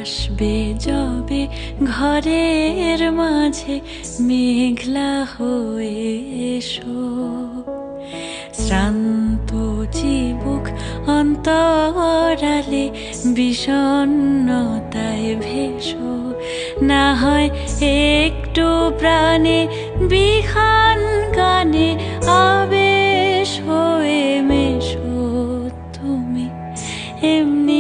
আসবে যবে ঘরের মাঝে মেঘলা হয়ে এসো, শ্রান্ত চিবুক অন্তরালে বিষণ্ণতায় ভেসো, না হয় একটু প্রাণে বিখান গানে আবেশ হয়ে মেশো। তুমি এমনি